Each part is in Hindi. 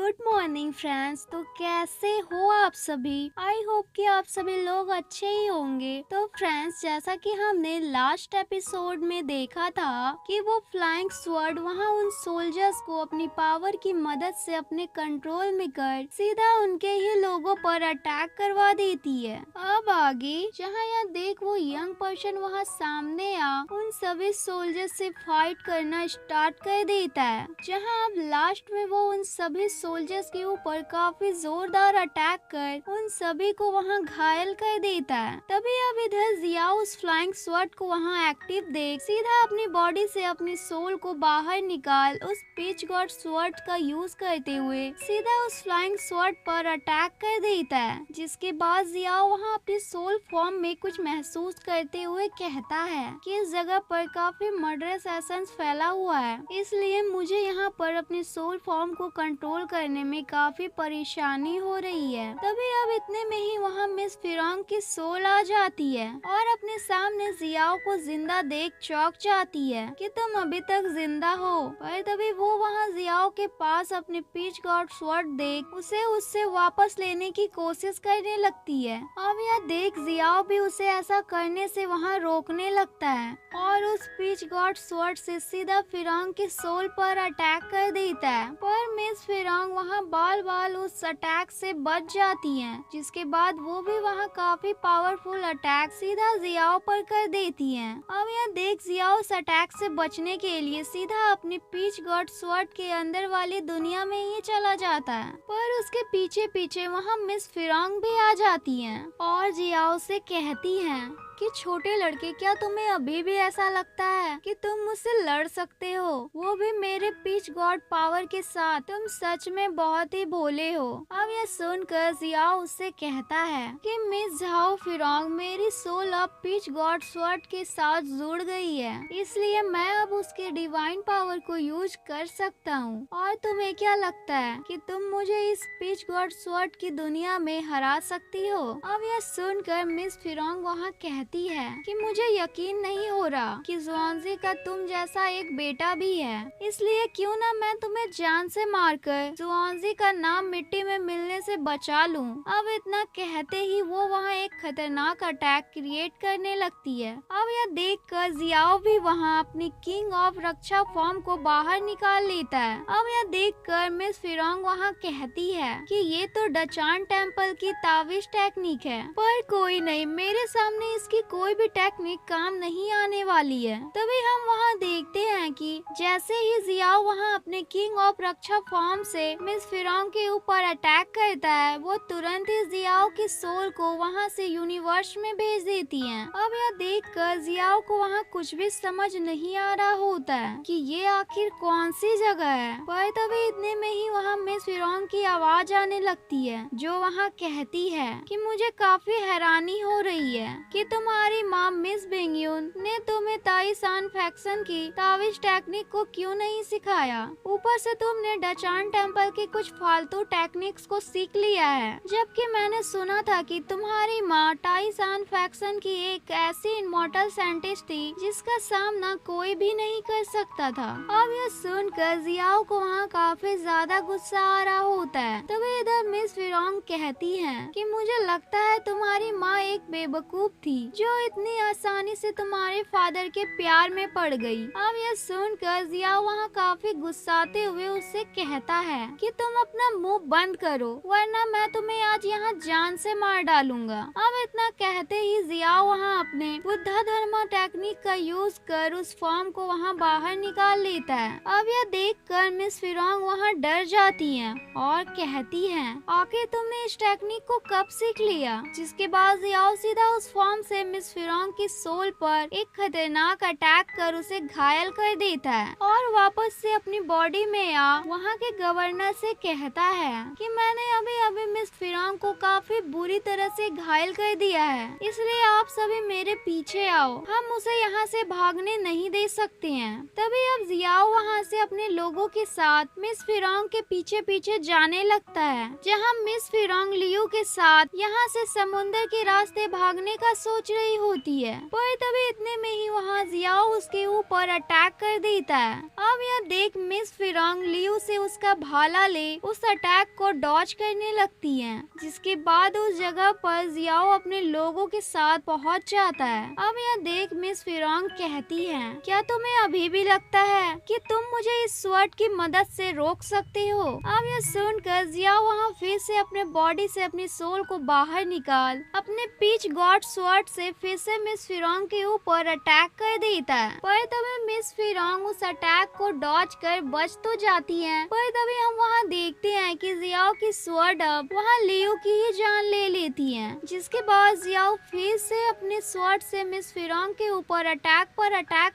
Good morning friends. तो कैसे हो आप सभी? आई होप कि आप सभी लोग अच्छे ही होंगे। तो फ्रेंड्स, जैसा कि हमने लास्ट एपिसोड में देखा था कि वो फ्लाइंग स्वर्ड वहाँ उन सोल्जर्स को अपनी पावर की मदद से अपने कंट्रोल में कर सीधा उनके ही लोगों पर अटैक करवा देती है। अब आगे जहाँ यह देख वो यंग पर्सन वहाँ सामने आ उन सभी सोल्जर्स से फाइट करना स्टार्ट कर देता है। जहाँ अब लास्ट में वो उन सभी सोल्जर्स के ऊपर काफी जोरदार अटैक कर उन सभी को वहाँ घायल कर देता है। तभी अब इधर जिया उस फ्लाइंग स्वॉर्ड को वहाँ एक्टिव देख सीधा अपनी बॉडी से अपनी सोल को बाहर निकाल उस पिच गॉड स्वॉर्ड का यूज करते हुए सीधा उस फ्लाइंग स्वॉर्ड पर अटैक कर देता है। जिसके बाद जिया वहाँ अपनी सोल फॉर्म में कुछ महसूस करते हुए कहता है कि इस जगह पर काफी मर्डरस एसेंस फैला हुआ है, इसलिए मुझे यहाँ पर अपनी सोल फॉर्म को कंट्रोल करने में काफी परेशानी हो रही है। तभी अब इतने में ही वहाँ मिस फिरौन की सोल आ जाती है और अपने सामने जियाओ को जिंदा देख चौंक जाती है कि तुम अभी तक जिंदा हो। पर तभी वो वहाँ जियाओ के पास अपने पिच गॉड स्वॉर्ड देख उसे उससे वापस लेने की कोशिश करने लगती है। अब यह देख जियाओ भी उसे ऐसा करने से वहाँ रोकने लगता है और उस पिच गॉड स्वॉर्ड से सीधा फिरौन की सोल पर अटैक कर देता है। पर मिस फिरौन वहाँ बाल बाल उस अटैक से बच जाती हैं, जिसके बाद वो भी वहाँ काफी पावरफुल अटैक सीधा जियाओ पर कर देती हैं। अब यह देख जियाओ उस अटैक से बचने के लिए सीधा अपनी पिच गॉड स्वॉर्ड के अंदर वाली दुनिया में ही चला जाता है। पर उसके पीछे पीछे वहाँ मिस फिरौन भी आ जाती हैं और जियाओ से कहती हैं कि छोटे लड़के, क्या तुम्हें अभी भी ऐसा लगता है कि तुम मुझसे लड़ सकते हो, वो भी मेरे पिच गॉड पावर के साथ? तुम सच में बहुत ही भोले हो। अब यह सुनकर जियाओ उससे कहता है कि मिस झाओ फिरौन, मेरी सोल अब पिच गॉड स्वॉर्ड के साथ जुड़ गई है, इसलिए मैं अब उसके डिवाइन पावर को यूज कर सकता हूँ। और तुम्हें क्या लगता है कि तुम मुझे इस पिच गॉड स्वॉर्ड की दुनिया में हरा सकती हो? अब यह सुनकर मिस फिरौन वहाँ कहती है कि मुझे यकीन नहीं हो रहा कि ज़ुआनज़ी का तुम जैसा एक बेटा भी है, इसलिए क्यों ना मैं तुम्हें जान से मारकर ज़ुआनज़ी का नाम मिट्टी में मिलने से बचा लूं। अब इतना कहते ही वो वहाँ एक खतरनाक अटैक क्रिएट करने लगती है। अब यह देखकर जियाओ भी वहाँ अपनी किंग ऑफ रक्षा फॉर्म को बाहर निकाल लेता है। अब यह देखकर मिस फिरौन वहाँ कहती है कि ये तो डचान टेम्पल की ताविश टेक्निक है, पर कोई नहीं, मेरे सामने इसकी कोई भी टेक्निक काम नहीं आने वाली है। तभी हम वहाँ देखते हैं कि जैसे ही जियाओ वहाँ अपने किंग ऑफ रक्षा फॉर्म से मिस फिरौन के ऊपर अटैक करता है, वो तुरंत ही जियाओ की सोल को वहाँ से यूनिवर्स में भेज देती हैं। अब यह देखकर जियाओ को वहाँ कुछ भी समझ नहीं आ रहा होता है कि ये आखिर कौन सी जगह है। पर तभी इतने में ही वहाँ मिस फिरौन की आवाज आने लगती है, जो वहाँ कहती है कि मुझे काफी हैरानी हो रही है कि तुम्हारी माँ मिस बेंगयून ने तुम्हें ताइसान फैक्शन की ताविश टेक्निक को क्यों नहीं सिखाया। ऊपर से तुमने डचान टेम्पल की कुछ फालतू टेक्निक्स को सीख लिया है, जबकि मैंने सुना था कि तुम्हारी माँ ताइसान फैक्शन की एक ऐसी इमॉर्टल साइंटिस्ट थी जिसका सामना कोई भी नहीं कर सकता था। अब यह सुनकर जियाओ को वहाँ काफी ज्यादा गुस्सा आ रहा होता है। तभी इधर मिस फिरौन कहती है कि मुझे लगता है तुम्हारी माँ एक बेवकूफ थी जो इतनी आसानी से तुम्हारे फादर के प्यार में पड़ गई। अब यह सुनकर जिया वहाँ काफी गुस्साते हुए उससे कहता है कि तुम अपना मुंह बंद करो, वरना मैं तुम्हें आज यहाँ जान से मार डालूंगा। अब इतना कहते ही जिया वहाँ अपने बुद्धा धर्म टेक्निक का यूज कर उस फॉर्म को वहाँ बाहर निकाल लेता है। अब यह देख कर मिस फिरौन वहाँ डर जाती है और कहती है, आखिर तुमने इस टेक्निक को कब सीख लिया? जिसके बाद जियाओ सीधा उस फॉर्म से मिस फिरौन की सोल पर एक खतरनाक अटैक कर उसे घायल कर देता है और वापस से अपनी बॉडी में आ वहाँ के गवर्नर से कहता है कि मैंने अभी अभी मिस फिरौन को काफी बुरी तरह से घायल कर दिया है, इसलिए आप सभी मेरे पीछे आओ, हम उसे यहाँ से भागने नहीं दे सकते हैं। तभी अब जियाओ वहाँ से अपने लोगों के साथ मिस फिरौन के पीछे पीछे जाने लगता है, जहाँ मिस फिरोंग लियू के साथ यहाँ से समुंदर के रास्ते भागने का सोच रही होती है। पर तभी इतने में ही वहाँ जियाओ उसके ऊपर अटैक कर देता है। अब यह देख मिस फिरोंग लियू से उसका भाला ले उस अटैक को डॉज करने लगती है, जिसके बाद उस जगह पर जियाओ अपने लोगों के साथ पहुंच जाता है। अब यह देख मिस फिरोंग कहती है, क्या तुम्हें अभी भी लगता है कि तुम मुझे इस स्वॉर्ड की मदद से रोक सकते हो? अब यह सुनकर जियाओ वहाँ फिर से अपने बॉडी से अपनी सोल को बाहर निकाल अपने पीच गॉड स्वॉर्ड से फिर से मिस फिरोंग के ऊपर अटैक कर देता है। पर तभी मिस फिरोंग उस अटैक को डॉज कर बच तो जाती है, पर तभी हम वहाँ देखते हैं कि जियाओ की स्वॉर्ड अब वहाँ लियू की ही जान ले लेती है, जिसके बाद जियाओ फिर से अपने स्वॉर्ड से मिस फिरोंग के ऊपर अटैक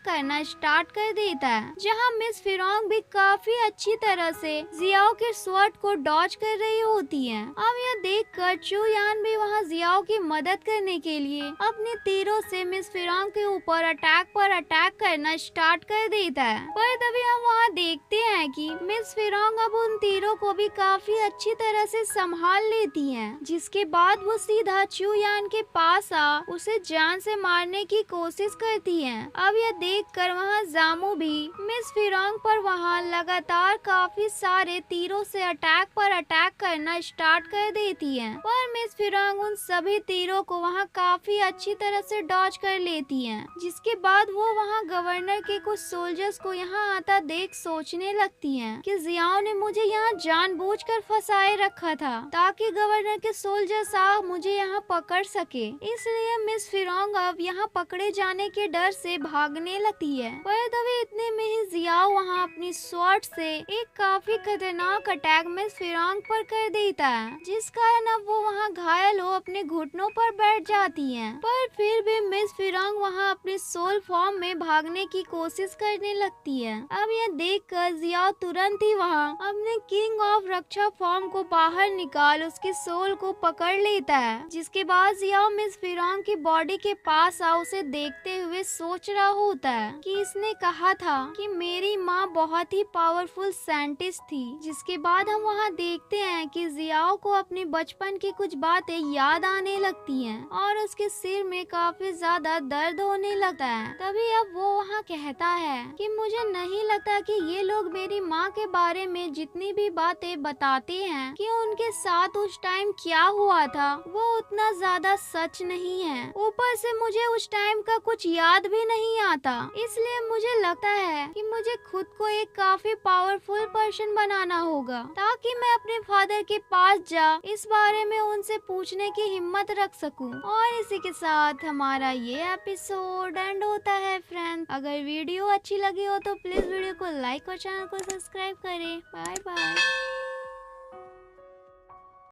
करना स्टार्ट कर देता है, जहाँ मिस फिरोंग भी काफी अच्छी तरह से जियाओ के स्वॉर्ड को डॉज कर रही होती है। अब यह देखकर चू यान भी वहाँ जियाओ की मदद करने के लिए अपने तीरों से मिस फिरोंग के ऊपर अटैक करना स्टार्ट कर देता है। पर तभी हम वहाँ देखते हैं कि मिस फिरोंग अब उन तीरों को भी काफी अच्छी तरह से संभाल लेती हैं, जिसके बाद वो सीधा चू यान के पास आ उसे जान से मारने की कोशिश करती हैं। अब यह देखकर वहाँ जामू भी मिस फिरोंग पर वहाँ लगातार काफी सारे तीरों से अटैक करना स्टार्ट कर देती है, पर मिस फिरोंग उन सभी तीरों को वहाँ काफी अच्छी तरह से डॉज कर लेती है, जिसके बाद वो वहाँ गवर्नर के कुछ सोल्जर्स को यहाँ आता देख सोचने लगती हैं कि जियाओ ने मुझे यहाँ जानबूझकर फंसाए रखा था ताकि गवर्नर के सोल्जर्स आ मुझे यहाँ पकड़ सके, इसलिए मिस फिरोंग अब यहाँ पकड़े जाने के डर से भागने लगती है। पर तभी इतने में ही जियाओ वहाँ अपनी स्वॉर्ड से एक काफी खतरनाक अटैक मिस फिरोंग पर कर देता है, जिस कारण अब वो वहाँ घायल हो अपने घुटनों पर बैठ जाती है। पर फिर भी मिस फिरोंग वहाँ अपनी सोल फॉर्म में भागने की कोशिश करने लगती है। अब यह देखकर जियाओ तुरंत ही वहाँ अपने किंग ऑफ रक्षा फॉर्म को बाहर निकाल उसकी सोल को पकड़ लेता है, जिसके बाद जियाओ मिस फिरोंग की बॉडी के पास आ उसे देखते हुए सोच रहा होता है कि इसने कहा था कि मेरी माँ बहुत ही पावरफुल साइंटिस्ट थी। जिसके बाद हम वहाँ देखते हैं कि जियाओ को अपने बचपन की कुछ बातें याद आने लगती हैं और उसके सिर में काफी ज्यादा दर्द होने लगता है। तभी अब वो वहाँ कहता है कि मुझे नहीं लगता कि ये लोग मेरी माँ के बारे में जितनी भी बातें बताते हैं कि उनके साथ उस टाइम क्या हुआ था वो उतना ज्यादा सच नहीं है। ऊपर से मुझे उस टाइम का कुछ याद भी नहीं आता, इसलिए मुझे लगता है कि मुझे खुद को एक काफी पावरफुल पर्सन बनाना होगा ताकि मैं अपने फादर के पास जा इस बारे में उनसे पूछने की हिम्मत रख सकूं। और इसी के साथ हमारा ये एपिसोड एंड होता है फ्रेंड्स। अगर वीडियो अच्छी लगी हो तो प्लीज वीडियो को लाइक और चैनल को सब्सक्राइब करें। Bye bye.